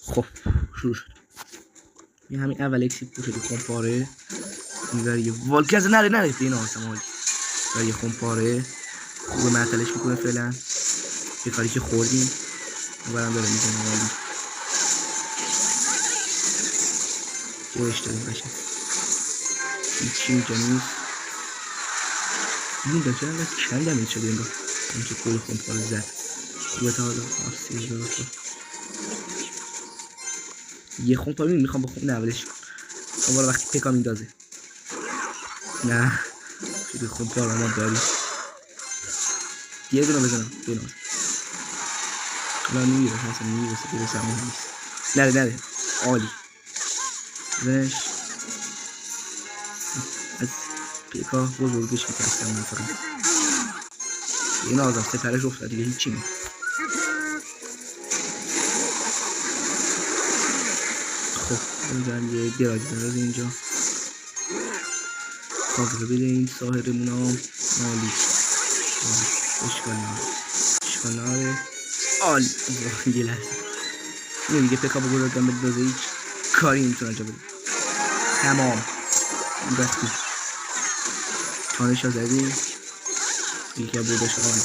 خب شروع شد. این همین اول اکسیپ بود شده خمپاره میبره یه والکز نره بین آسم حالی و یه خمپاره خوب معطلش میکنه فعلا یه کاری که خوردیم برم داره میزنه حالی جوش داریم بشه هیچی اینجا نیست این داشته هم از کم دمید شده این رو اینکه کل خمپاره زد خوبه تا حالا آرسی داره یه خمپاره میخوام با خون اولش کنم وقتی پکا میندازه نه شده خمپاره ما داریم یه دونه بزنم بینام الان نمیرسه اصلا نمیرسه برسه همون نیست نره عالی بزنش از پیکا بزرگش میترسم من فقط این آزم سپرش افتاد دیگه هیچی نیم خب بزن یه گراج داره اینجا کاغذ بده این ساهرمون هم عالی اشکال ناره عالی یه لحظه اینه دیگه پیکا بزرگم بدازه هیچ کاری نمیتونه انجام بده تمام این بستی تانش ها زدیم یکی بودش آن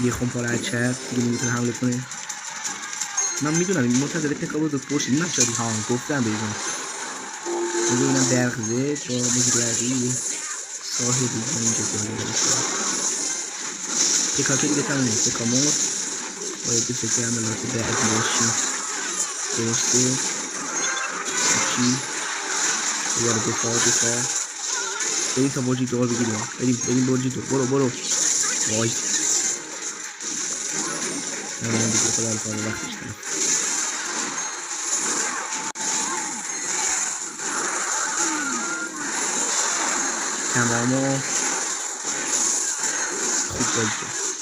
یه خمپاره از چپ دیگه نمیتونه حمله کنه من میدونم این منتظر پیکا بزرگ پشت این نشدی ها گفتم بیدون بگه اینم برق زد با مجید لرزی صاحبی اینجا داره پیکا که دیگه تمومه پیکا مرد باید به فکر عملات بعدی باشیم درسته چی دوباره دفاع بریم تا برجی دور بگیریم بریم برجی دور برو وای من دیگه خدا رو کار وقتش کنم تمام خوب بازی